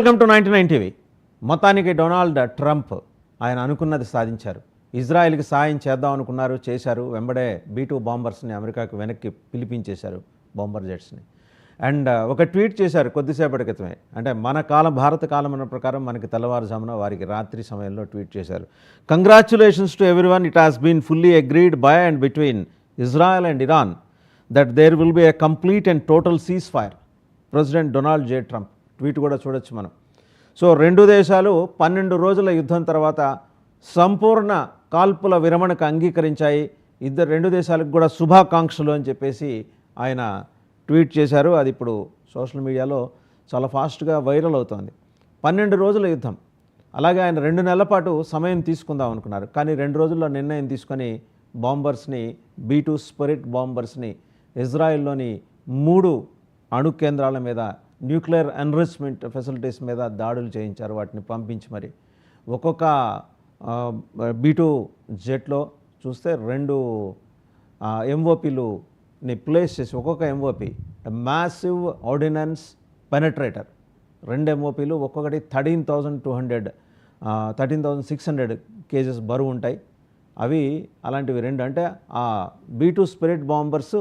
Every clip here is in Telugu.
Welcome to 99 TV. మొత్తానికి డొనాల్డ్ ట్రంప్ ఆయన అనుకున్నది సాధించారు. ఇజ్రాయెల్కి సాయం చేద్దాం అనుకున్నారు, చేశారు. వెంబడే B-2 బాంబర్స్ని అమెరికాకు వెనక్కి పిలిపించేశారు, బాంబర్ జెట్స్ని. అండ్ ఒక ట్వీట్ చేశారు కొద్దిసేపటి క్రితమే. అంటే మన కాలం, భారత కాలం ప్రకారం మనకి తెల్లవారుజామున, వారికి రాత్రి సమయంలో ట్వీట్ చేశారు. Congratulations to everyone, it has been fully agreed by and between Israel and Iran that there will be a complete and total cease fire. President Donald J. Trump tweet కూడా చూడొచ్చు మనం. సో రెండు దేశాలు 12 రోజుల యుద్ధం తర్వాత సంపూర్ణ కాల్పుల విరమణకు అంగీకరించాయి. రెండు దేశాలకు కూడా శుభాకాంక్షలు అని చెప్పేసి ఆయన ట్వీట్ చేశారు. అది ఇప్పుడు సోషల్ మీడియాలో చాలా ఫాస్ట్గా వైరల్ అవుతోంది. 12 రోజుల యుద్ధం, అలాగే ఆయన 2 నెలల పాటు సమయం తీసుకుందాం అనుకున్నారు. కానీ 2 రోజుల్లో నిర్ణయం తీసుకొని బాంబర్స్ని, B-2 స్పిరిట్ బాంబర్స్ని ఇజ్రాయెల్లోని 3 అణు కేంద్రాల మీద, న్యూక్లియర్ ఎన్రిచ్మెంట్ ఫెసిలిటీస్ మీద దాడులు చేయించారు. వాటిని పంపించి మరి ఒక్కొక్క B-2 జెట్లో చూస్తే 2 MOPలుని ప్లేస్ చేసి, ఒక్కొక్క MOP మ్యాసివ్ ఆర్డినెన్స్ పెనట్రేటర్, 2 MOPలు ఒక్కొక్కటి 13,600 కేజెస్ బరువు ఉంటాయి. అవి అలాంటివి 2. అంటే ఆ B-2 స్పిరిట్ బాంబర్స్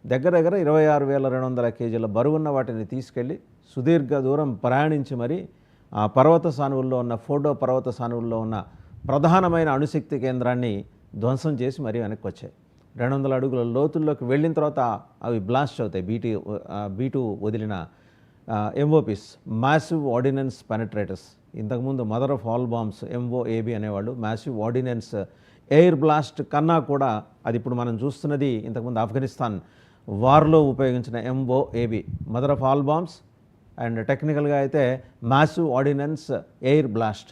దగ్గర 26,200 కేజీల బరువున్న వాటిని తీసుకెళ్ళి సుదీర్ఘ దూరం ప్రయాణించి మరి ఆ పర్వత సానువుల్లో ఉన్న, ఫోర్డో పర్వత సానువుల్లో ఉన్న ప్రధానమైన అణుశక్తి కేంద్రాన్ని ధ్వంసం చేసి మరీ వెనక్కి వచ్చాయి. 200 అడుగుల లోతుల్లోకి వెళ్ళిన తర్వాత అవి బ్లాస్ట్ అవుతాయి. B-2 వదిలిన MOPs, మ్యాసివ్ ఆర్డినెన్స్ పెనట్రేటర్స్. ఇంతకుముందు mother of all bombs MOAB అనేవాళ్ళు. మ్యాసివ్ ఆర్డినెన్స్ ఎయిర్ బ్లాస్ట్ కన్నా కూడా అది ఇప్పుడు మనం చూస్తున్నది ఇంతకుముందు ఆఫ్ఘనిస్తాన్ వార్లో ఉపయోగించిన MOAB, mother of all bombs. And టెక్నికల్గా అయితే మ్యాసివ్ ఆర్డినెన్స్ ఎయిర్ బ్లాస్ట్.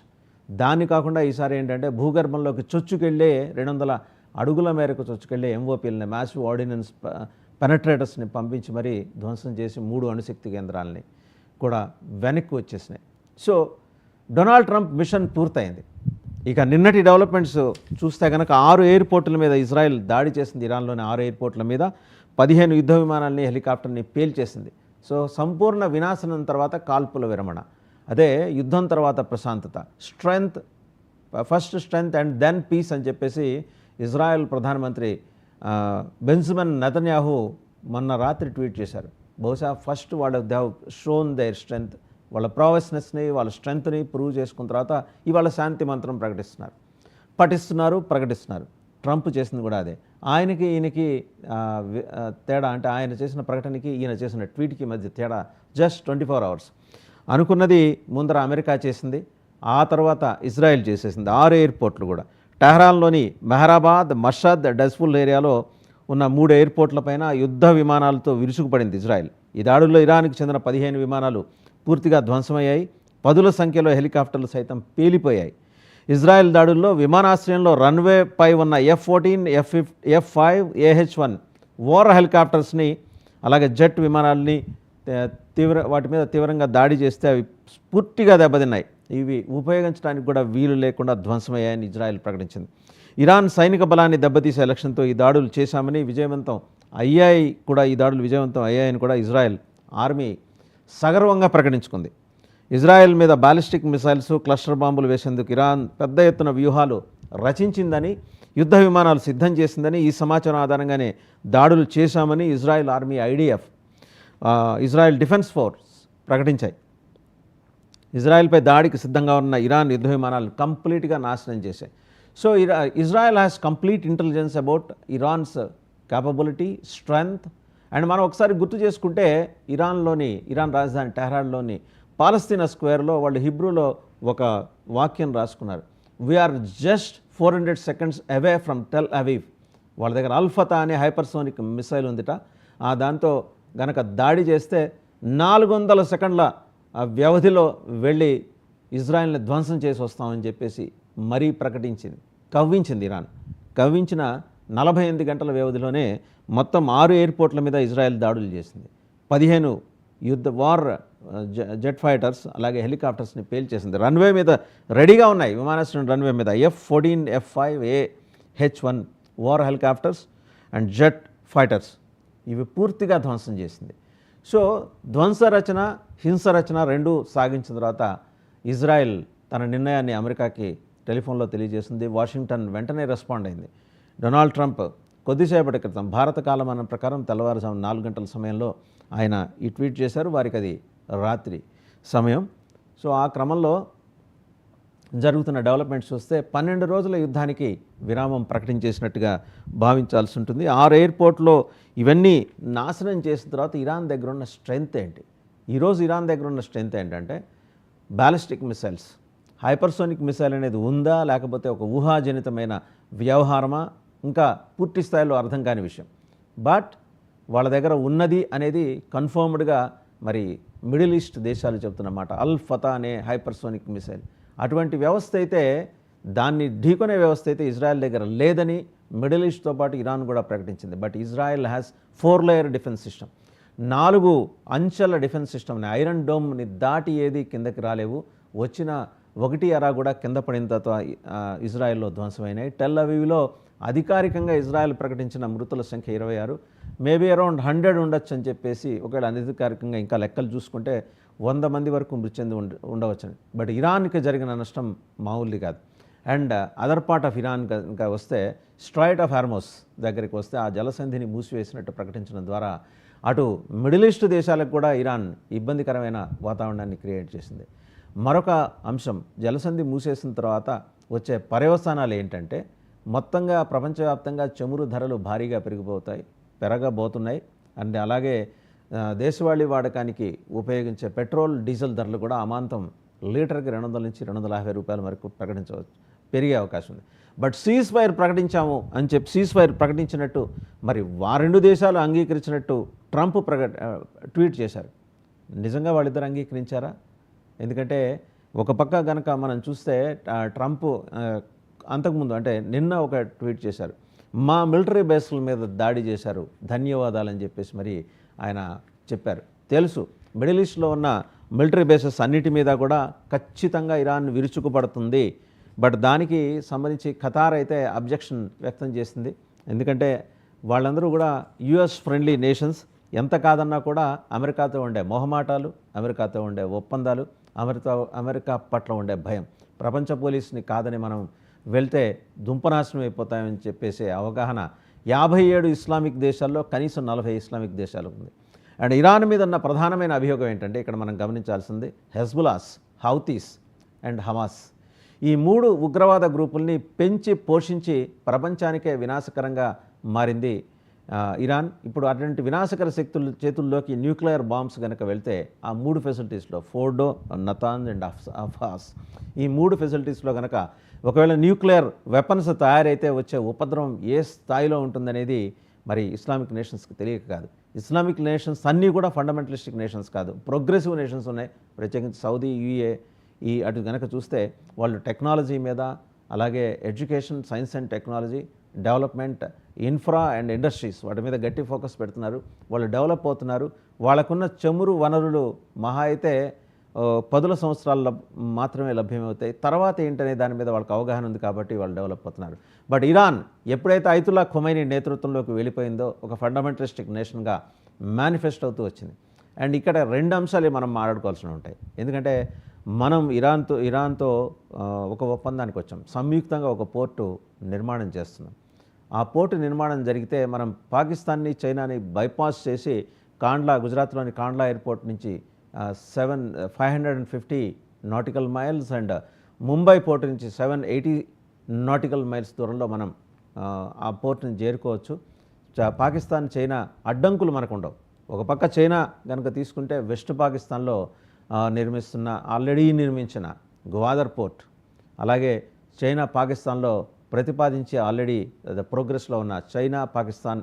దాన్ని కాకుండా ఈసారి ఏంటంటే భూగర్భంలోకి చొచ్చుకెళ్ళే 200 అడుగుల మేరకు చొచ్చుకెళ్ళే MOPలని, మ్యాసివ్ ఆర్డినెన్స్ పెనట్రేటర్స్ని పంపించి మరీ ధ్వంసం చేసి 3 అణుశక్తి కేంద్రాలని కూడా వెనక్కి వచ్చేసినాయి. సో డొనాల్డ్ ట్రంప్ మిషన్ పూర్తయింది. ఇక నిన్నటి డెవలప్మెంట్స్ చూస్తే కనుక 6 ఎయిర్పోర్టుల మీద ఇజ్రాయెల్ దాడి చేసింది. ఇరాన్లోని 6 ఎయిర్పోర్టుల మీద 15 యుద్ధ విమానాలని, హెలికాప్టర్ని పేల్చేసింది. సో సంపూర్ణ వినాశనం తర్వాత కాల్పుల విరమణ, అదే యుద్ధం తర్వాత ప్రశాంతత. Strength, first strength and then peace అని చెప్పేసి ఇజ్రాయెల్ ప్రధానమంత్రి బెంజమిన్ నెతన్యాహు మొన్న రాత్రి ట్వీట్ చేశారు. బహుశా ఫస్ట్ వాళ్ళు they have shown there strength, వాళ్ళ ప్రావెస్నెస్ని, వాళ్ళ స్ట్రెంగ్త్ని ప్రూవ్ చేసుకున్న తర్వాత ఇవాళ శాంతి మంత్రం ప్రకటిస్తున్నారు. ట్రంప్ చేసింది కూడా అదే. ఆయనకి ఈయనకి తేడా అంటే ఆయన చేసిన ప్రకటనకి ఈయన చేసిన ట్వీట్కి మధ్య తేడా జస్ట్ 24 hours. అనుకున్నది ముందర అమెరికా చేసింది, ఆ తర్వాత ఇజ్రాయెల్ చేసేసింది. 6 ఎయిర్పోర్ట్లు కూడా. టెహరాన్లోని మెహరాబాద్, మషద్, డస్ఫుల్ ఏరియాలో ఉన్న 3 ఎయిర్పోర్ట్లపైన యుద్ధ విమానాలతో విరుచుకుపడింది ఇజ్రాయెల్. ఈ దాడుల్లో ఇరాన్కి చెందిన 15 విమానాలు పూర్తిగా ధ్వంసమయ్యాయి. 10ల సంఖ్యలో హెలికాప్టర్లు సైతం పేలిపోయాయి. ఇజ్రాయెల్ దాడుల్లో విమానాశ్రయంలో రన్వేపై ఉన్న F-14, F-5, AH-1 వార్ హెలికాప్టర్స్ని, అలాగే జెట్ విమానాలని వాటి మీద తీవ్రంగా దాడి చేస్తే అవి పూర్తిగా దెబ్బతిన్నాయి. ఇవి ఉపయోగించడానికి కూడా వీలు లేకుండా ధ్వంసమయ్యాయని ఇజ్రాయెల్ ప్రకటించింది. ఇరాన్ సైనిక బలాన్ని దెబ్బతీసే లక్ష్యంతో ఈ దాడులు చేశామని, ఈ దాడులు విజయవంతం అయ్యాయని కూడా ఇజ్రాయెల్ ఆర్మీ సగర్వంగా ప్రకటించుకుంది. ఇజ్రాయెల్ మీద బాలిస్టిక్ మిసైల్స్, క్లస్టర్ బాంబులు వేసేందుకు ఇరాన్ పెద్ద ఎత్తున వ్యూహాలు రచించిందని, యుద్ధ విమానాలు సిద్ధం చేసిందని, ఈ సమాచారం ఆధారంగానే దాడులు చేశామని Israel army, IDF, Israel defence force ప్రకటించాయి. ఇజ్రాయెల్పై దాడికి సిద్ధంగా ఉన్న ఇరాన్ యుద్ధ విమానాలు కంప్లీట్గా నాశనం చేశాయి. So Israel has complete intelligence about Iran's capability, strength. And మనం ఒకసారి గుర్తు చేసుకుంటే ఇరాన్ రాజధాని టెహరాన్లోని పాలస్తీనా స్క్వేర్లో వాళ్ళు హిబ్రూలో ఒక వాక్యం రాసుకున్నారు. We're just 400 seconds away from Tel Aviv. వాళ్ళ దగ్గర అల్ఫతా అనే హైపర్సోనిక్ మిసైల్ ఉందిట. దాంతో గనక దాడి చేస్తే 400 సెకండ్ల వ్యవధిలో వెళ్ళి ఇజ్రాయెల్ని ధ్వంసం చేసి వస్తామని చెప్పేసి మరీ కవ్వించింది ఇరాన్. కవ్వించిన 48 గంటల వ్యవధిలోనే మొత్తం 6 ఎయిర్పోర్ట్ల మీద ఇజ్రాయెల్ దాడులు చేసింది. 15 వార్ జెట్ ఫైటర్స్, అలాగే హెలికాప్టర్స్ని పేల్చేసింది. రన్వే మీద రెడీగా ఉన్నాయి, విమానాశ్రయం రన్వే మీద F-14, F-5, AH-1 war helicopters and jet fighters ఇవి పూర్తిగా ధ్వంసం చేసింది. సో ధ్వంసరచన హింసరచన రెండూ సాగించిన తర్వాత ఇజ్రాయెల్ తన నిర్ణయాన్ని అమెరికాకి టెలిఫోన్లో తెలియజేసింది. వాషింగ్టన్ వెంటనే రెస్పాండ్ అయింది. డొనాల్డ్ ట్రంప్ కొద్దిసేపటి క్రితం భారత కాలమానం ప్రకారం తెల్లవారుజాము 4 గంటల సమయంలో ఆయన ఈ ట్వీట్ చేశారు. వారికి అది రాత్రి సమయం. సో ఆ క్రమంలో జరుగుతున్న డెవలప్మెంట్స్ చూస్తే 12 రోజుల యుద్ధానికి విరామం ప్రకటించేసినట్టుగా భావించాల్సి ఉంటుంది. 6 ఎయిర్పోర్ట్లో ఇవన్నీ నాశనం చేసిన తర్వాత ఇరాన్ దగ్గర ఉన్న స్ట్రెంగ్త్ ఏంటి? ఈరోజు ఇరాన్ దగ్గర ఉన్న స్ట్రెంగ్త్ ఏంటంటే బ్యాలిస్టిక్ మిసైల్స్, హైపర్సోనిక్ మిసైల్ అనేది ఉందా లేకపోతే ఒక ఊహాజనితమైన వ్యవహారమా ఇంకా పూర్తి స్థాయిలో అర్థం కాని విషయం. బట్ వాళ్ళ దగ్గర ఉన్నది అనేది కన్ఫర్మ్డ్గా మరి మిడిల్ ఈస్ట్ దేశాలు చెబుతున్నమాట. అల్ ఫతా అనే హైపర్సోనిక్ మిసైల్ అటువంటి వ్యవస్థ అయితే, దాన్ని ఢీకొనే వ్యవస్థ అయితే ఇజ్రాయెల్ దగ్గర లేదని మిడిల్ ఈస్ట్తో పాటు ఇరాన్ కూడా ప్రకటించింది. But Israel has 4 layer defence system, 4 అంచెల డిఫెన్స్ సిస్టమ్ని, ఐరన్ డోమ్ని దాటి ఏది కిందకి రాలేవు. వచ్చిన ఒకటి అరా కూడా కింద పడిన తర్వాత ఇజ్రాయెల్లో ధ్వంసమైనాయి. టెల్ అవీవ్లో అధికారికంగా ఇజ్రాయెల్ ప్రకటించిన మృతుల సంఖ్య 26, మేబీ అరౌండ్ 100 ఉండొచ్చు అని చెప్పేసి, ఒకవేళ అనధికారికంగా ఇంకా లెక్కలు చూసుకుంటే 100 మంది వరకు మృతి చెంది ఉండవచ్చని. బట్ ఇరాన్కి జరిగిన నష్టం మామూలుది కాదు. And other part of Iran ఇంకా వస్తే, స్ట్రైట్ ఆఫ్ హార్మోస్ దగ్గరికి వస్తే ఆ జలసంధిని మూసివేసినట్టు ప్రకటించడం ద్వారా అటు మిడిల్ ఈస్ట్ దేశాలకు కూడా ఇరాన్ ఇబ్బందికరమైన వాతావరణాన్ని క్రియేట్ చేసింది. మరొక అంశం, జలసంధి మూసేసిన తర్వాత వచ్చే పర్యవసానాలు ఏంటంటే, మొత్తంగా ప్రపంచవ్యాప్తంగా చమురు ధరలు భారీగా పెరగబోతున్నాయి. అండ్ అలాగే దేశవాళీ వాడకానికి ఉపయోగించే పెట్రోల్, డీజిల్ ధరలు కూడా అమాంతం లీటర్కి 200 నుంచి 250 రూపాయల వరకు పెరిగే అవకాశం ఉంది. బట్ సీజ్ ఫైర్ ప్రకటించాము అని చెప్పి సీజ్ ఫైర్ ప్రకటించినట్టు మరి 2 దేశాలు అంగీకరించినట్టు ట్రంప్ ట్వీట్ చేశారు. నిజంగా వాళ్ళిద్దరు అంగీకరించారా? ఎందుకంటే ఒక పక్క గనక మనం చూస్తే ట్రంప్ అంతకుముందు అంటే నిన్న ఒక ట్వీట్ చేశారు, మా మిలిటరీ బేస్ల మీద దాడి చేశారు, ధన్యవాదాలని చెప్పేసి మరి ఆయన చెప్పారు. తెలుసు మిడిల్ ఈస్ట్లో ఉన్న మిలిటరీ బేసెస్ అన్నిటి మీద కూడా ఖచ్చితంగా ఇరాన్ విరుచుకుపడుతుంది. బట్ దానికి సంబంధించి ఖతార్ అయితే అబ్జెక్షన్ వ్యక్తం చేసింది. ఎందుకంటే వాళ్ళందరూ కూడా యుఎస్ ఫ్రెండ్లీ నేషన్స్. ఎంత కాదన్నా కూడా అమెరికాతో ఉండే మొహమాటాలు, అమెరికాతో ఉండే ఒప్పందాలు, అమెరికా పట్ల ఉండే భయం, ప్రపంచ పోలీసుని కాదని మనం వెళ్తే దుంపనాశనం అయిపోతామని చెప్పేసి అవగాహన 57 ఇస్లామిక్ దేశాల్లో కనీసం 40 ఇస్లామిక్ దేశాలు ఉంది. అండ్ ఇరాన్ మీద ఉన్న ప్రధానమైన అభియోగం ఏంటంటే, ఇక్కడ మనం గమనించాల్సింది హెజ్బులాస్, హౌతీస్ అండ్ హమాస్. ఈ 3 ఉగ్రవాద గ్రూపుల్ని పెంచి పోషించి ప్రపంచానికే వినాశకరంగా మారింది ఇరాన్. ఇప్పుడు అటువంటి వినాశకర శక్తుల చేతుల్లోకి న్యూక్లియర్ బాంబ్స్ కనుక వెళ్తే ఆ 3 ఫెసిలిటీస్లో, ఫోర్డో, నతాన్స్ అండ్ అఫాస్, ఈ 3 ఫెసిలిటీస్లో కనుక ఒకవేళ న్యూక్లియర్ వెపన్స్ తయారైతే వచ్చే ఉపద్రవం ఏ స్థాయిలో ఉంటుందనేది మరి ఇస్లామిక్ నేషన్స్కి తెలియక కాదు. ఇస్లామిక్ నేషన్స్ అన్నీ కూడా ఫండమెంటలిస్టిక్ నేషన్స్ కాదు, ప్రోగ్రెసివ్ నేషన్స్ ఉన్నాయి. ప్రత్యేకించి సౌదీ, యూఏ అటు కనుక చూస్తే వాళ్ళు టెక్నాలజీ మీద, అలాగే education, science and technology, development, infra and industries వాటి మీద గట్టి ఫోకస్ పెడుతున్నారు. వాళ్ళు డెవలప్ అవుతున్నారు. వాళ్ళకున్న చమురు వనరులు మహా అయితే 10 సంవత్సరాలు మాత్రమే లభ్యమవుతాయి. తర్వాత ఏంటనే దాని మీద వాళ్ళకి అవగాహన ఉంది కాబట్టి వాళ్ళు డెవలప్ అవుతున్నారు. బట్ ఇరాన్ ఎప్పుడైతే అయతుల్లా ఖొమైనీ నేతృత్వంలోకి వెళ్ళిపోయిందో ఒక ఫండమెంటలిస్టిక్ నేషన్గా మేనిఫెస్ట్ అవుతూ వచ్చింది. అండ్ ఇక్కడ 2 అంశాలు మనం మాట్లాడుకోవాల్సి ఉంటాయి. ఎందుకంటే మనం ఇరాన్తో ఒక ఒప్పందానికి వచ్చాం, సంయుక్తంగా ఒక పోర్టు నిర్మాణం చేస్తున్నాం. ఆ పోర్టు నిర్మాణం జరిగితే మనం పాకిస్తాన్ని, చైనాని బైపాస్ చేసి గుజరాత్లోని కాండ్లా ఎయిర్పోర్ట్ నుంచి 550 nautical miles and Mumbai port నుంచి 780 నాటికల్ మైల్స్ దూరంలో మనం ఆ పోర్టుని చేరుకోవచ్చు. పాకిస్తాన్, చైనా అడ్డంకులు మనకు ఉండవు. ఒక పక్క చైనా కనుక తీసుకుంటే వెస్ట్ పాకిస్తాన్లో ఆల్రెడీ నిర్మించిన గ్వాదర్ పోర్ట్, అలాగే చైనా పాకిస్తాన్లో ప్రతిపాదించి ఆల్రెడీ ప్రోగ్రెస్లో ఉన్న చైనా పాకిస్తాన్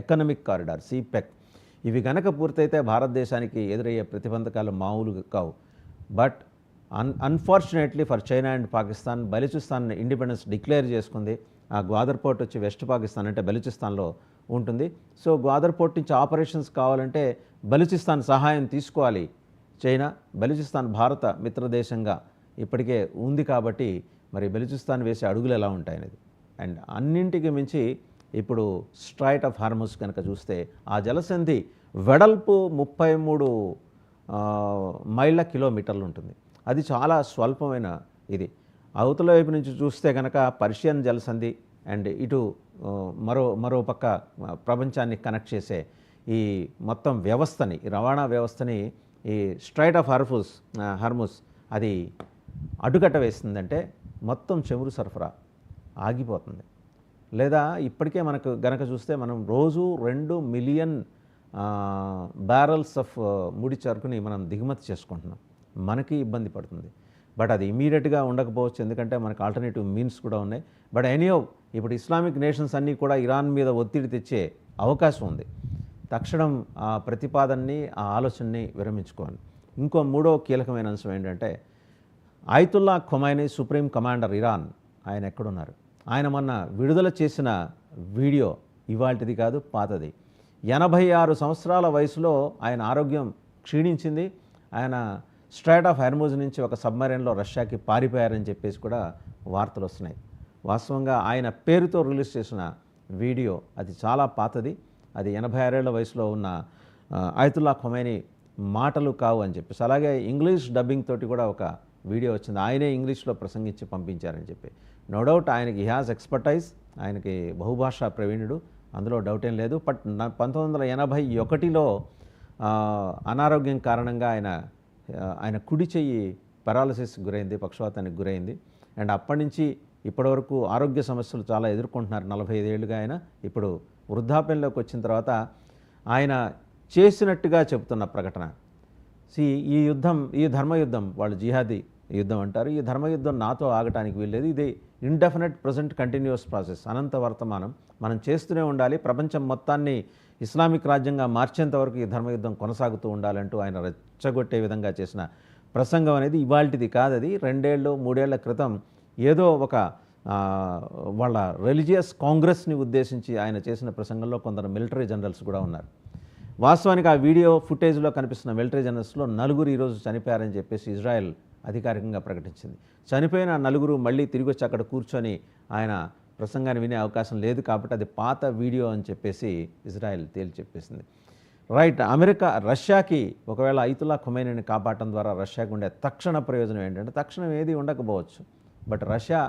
ఎకనమిక్ కారిడార్ సిపెక్, ఇవి కనుక పూర్తయితే భారతదేశానికి ఎదురయ్యే ప్రతిబంధకాలు మామూలుగా కావు. But unfortunately for China and Pakistan, Balochistan independence declare చేసుకుంది. ఆ గ్వాదర్ పోర్ట్ వచ్చి వెస్ట్ పాకిస్తాన్ అంటే బలూచిస్తాన్లో ఉంటుంది. సో గ్వాదర్ పోర్ట్ నుంచి ఆపరేషన్స్ కావాలంటే బలూచిస్తాన్ సహాయం తీసుకోవాలి చైనా. బలూచిస్తాన్ భారత మిత్రదేశంగా ఇప్పటికే ఉంది కాబట్టి మరి బలూచిస్తాన్ వేసే అడుగులు ఎలా ఉంటాయనేది. అండ్ అన్నింటికి మించి ఇప్పుడు స్ట్రైట్ ఆఫ్ హార్మస్ కనుక చూస్తే ఆ జలసంధి వెడల్పు 33 మైళ్ళ కిలోమీటర్లు ఉంటుంది. అది చాలా స్వల్పమైన ఇది. అవతల వైపు నుంచి చూస్తే కనుక పర్షియన్ జలసంధి అండ్ ఇటు మరో పక్క ప్రపంచాన్ని కనెక్ట్ చేసే ఈ మొత్తం వ్యవస్థని, రవాణా వ్యవస్థని ఈ స్ట్రైట్ ఆఫ్ హర్ముస్ అది అడ్డుకట్ట వేస్తుందంటే మొత్తం చమురు సరఫరా ఆగిపోతుంది. లేదా ఇప్పటికే మనకు గనక చూస్తే మనం రోజు 2 మిలియన్ బ్యారల్స్ ఆఫ్ ముడి సరుకుని మనం దిగుమతి చేసుకుంటున్నాం. మనకి ఇబ్బంది పడుతుంది. బట్ అది ఇమీడియట్గా ఉండకపోవచ్చు, ఎందుకంటే మనకు ఆల్టర్నేటివ్ మీన్స్ కూడా ఉన్నాయి. బట్ ఎనీహౌ ఇప్పుడు ఇస్లామిక్ నేషన్స్ అన్నీ కూడా ఇరాన్ మీద ఒత్తిడి తెచ్చే అవకాశం ఉంది. తక్షణం ఆ ప్రతిపాదనని, ఆ ఆలోచనని విరమించుకోవాలి. ఇంకో మూడో కీలకమైన అంశం ఏంటంటే ఆయతుల్లా ఖొమైనీ, సుప్రీం కమాండర్ ఇరాన్, ఆయన ఎక్కడున్నారు? ఆయన మొన్న విడుదల చేసిన వీడియో ఇవాల్టిది కాదు, పాతది. 86 సంవత్సరాల వయసులో ఆయన ఆరోగ్యం క్షీణించింది. ఆయన స్ట్రైట్ ఆఫ్ హర్ముజ్ నుంచి ఒక సబ్మరైన్లో రష్యాకి పారిపోయారని చెప్పేసి కూడా వార్తలు వస్తున్నాయి. వాస్తవంగా ఆయన పేరుతో రిలీజ్ చేసిన వీడియో అది చాలా పాతది. అది 86 ఏళ్ల వయసులో ఉన్న ఆయతుల్లా ఖొమైనీ మాటలు కావు అని చెప్పేసి. అలాగే ఇంగ్లీష్ డబ్బింగ్ తోటి కూడా ఒక వీడియో వచ్చింది. ఆయనే ఇంగ్లీష్లో ప్రసంగించి పంపించారని చెప్పి. నో డౌట్ ఆయనకి హ్యాస్ ఎక్స్పర్టైజ్, ఆయనకి బహుభాషా ప్రవీణుడు, అందులో డౌట్ ఏం లేదు. బట్ 1981లో అనారోగ్యం కారణంగా ఆయన కుడి చెయ్యి పెరాలసిస్ గురైంది, పక్షవాతానికి గురైంది. అండ్ అప్పటి నుంచి ఇప్పటివరకు ఆరోగ్య సమస్యలు చాలా ఎదుర్కొంటున్నారు. 45 ఏళ్ళుగా ఆయన ఇప్పుడు వృద్ధాప్యంలోకి వచ్చిన తర్వాత ఆయన చేసినట్టుగా చెబుతున్న ప్రకటన, ఈ ధర్మయుద్ధం, వాళ్ళు జిహాదీ యుద్ధం అంటారు, ఈ ధర్మయుద్ధం నాతో ఆగటానికి వీల్లేదు, ఇది ఇండెఫినెట్ ప్రజెంట్ కంటిన్యూస్ ప్రాసెస్, అనంత వర్తమానం, మనం చేస్తూనే ఉండాలి, ప్రపంచం మొత్తాన్ని ఇస్లామిక్ రాజ్యంగా మార్చేంత వరకు ఈ ధర్మయుద్ధం కొనసాగుతూ ఉండాలంటూ ఆయన రెచ్చగొట్టే విధంగా చేసిన ప్రసంగం అనేది ఇవాల్టిది కాదు. అది 2-3 ఏళ్ల క్రితం ఏదో ఒక వాళ్ళ రిలీజియస్ కాంగ్రెస్ని ఉద్దేశించి ఆయన చేసిన ప్రసంగంలో కొందరు మిలిటరీ జనరల్స్ కూడా ఉన్నారు. వాస్తవానికి ఆ వీడియో ఫుటేజ్లో కనిపిస్తున్న మిలిటరీ జనరల్స్లో 4 ఈరోజు చనిపోయారని చెప్పేసి ఇజ్రాయెల్ అధికారికంగా ప్రకటించింది. చనిపోయిన 4 మళ్ళీ తిరిగి వచ్చి అక్కడ కూర్చొని ఆయన ప్రసంగాన్ని వినే అవకాశం లేదు కాబట్టి అది పాత వీడియో అని చెప్పేసి ఇజ్రాయెల్ తేల్చి చెప్పేసింది. రైట్. రష్యాకి ఒకవేళ ఆయతుల్లా ఖొమైనీని కాపాడటం ద్వారా రష్యాకు ఉండే తక్షణ ప్రయోజనం ఏంటంటే, తక్షణం ఏది ఉండకపోవచ్చు, బట్ రష్యా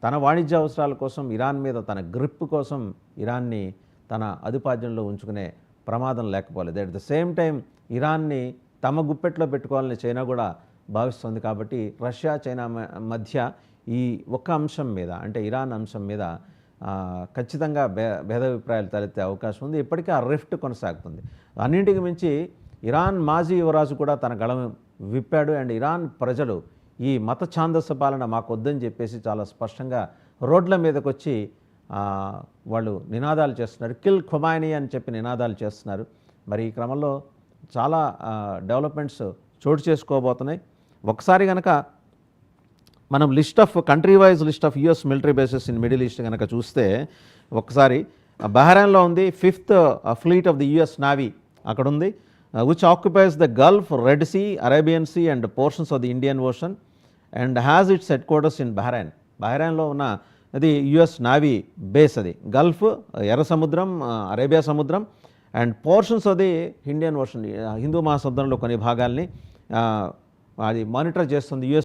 తన వాణిజ్య అవసరాల కోసం, ఇరాన్ మీద తన గ్రిప్ కోసం ఇరాన్ని తన అదుపాద్యంలో ఉంచుకునే ప్రమాదం లేకపోలేదు. అట్ ద సేమ్ టైం ఇరాన్ని తమ గుప్పెట్లో పెట్టుకోవాలని చైనా కూడా భావిస్తుంది. కాబట్టి రష్యా, చైనా మధ్య ఈ ఒక్క అంశం మీద, అంటే ఇరాన్ అంశం మీద ఖచ్చితంగా భేదాభిప్రాయాలు తలెత్తే అవకాశం ఉంది. ఇప్పటికీ ఆ రిఫ్ట్ కొనసాగుతుంది. అన్నింటికి మించి ఇరాన్ మాజీ యువరాజు కూడా తన గళం విప్పాడు. అండ్ ఇరాన్ ప్రజలు ఈ మత ఛాందస పాలన మాకు వద్దని చెప్పేసి చాలా స్పష్టంగా రోడ్ల మీదకి వచ్చి వాళ్ళు నినాదాలు చేస్తున్నారు. కిల్ ఖొమైనీ అని చెప్పి నినాదాలు చేస్తున్నారు. మరి ఈ క్రమంలో చాలా డెవలప్మెంట్స్ చోటు చేసుకోబోతున్నాయి. ఒకసారి కనుక మనం country wise list of US military bases in middle east కనుక చూస్తే, ఒకసారి బహ్రెయిన్లో ఉంది 5th fleet of the US navy, అక్కడ ఉంది, which occupies the Gulf, Red Sea, Arabian Sea and portions of the Indian Ocean and has its headquarters in Bahrain. బహ్రెయిన్లో ఉన్న అది యుఎస్ నావీ బేస్. అది గల్ఫ్, ఎర్ర సముద్రం, అరేబియా సముద్రం and portions of the Indian ocean, Hindu మహాసముద్రంలో కొన్ని భాగాల్ని అది మానిటర్ చేస్తుంది యుఎస్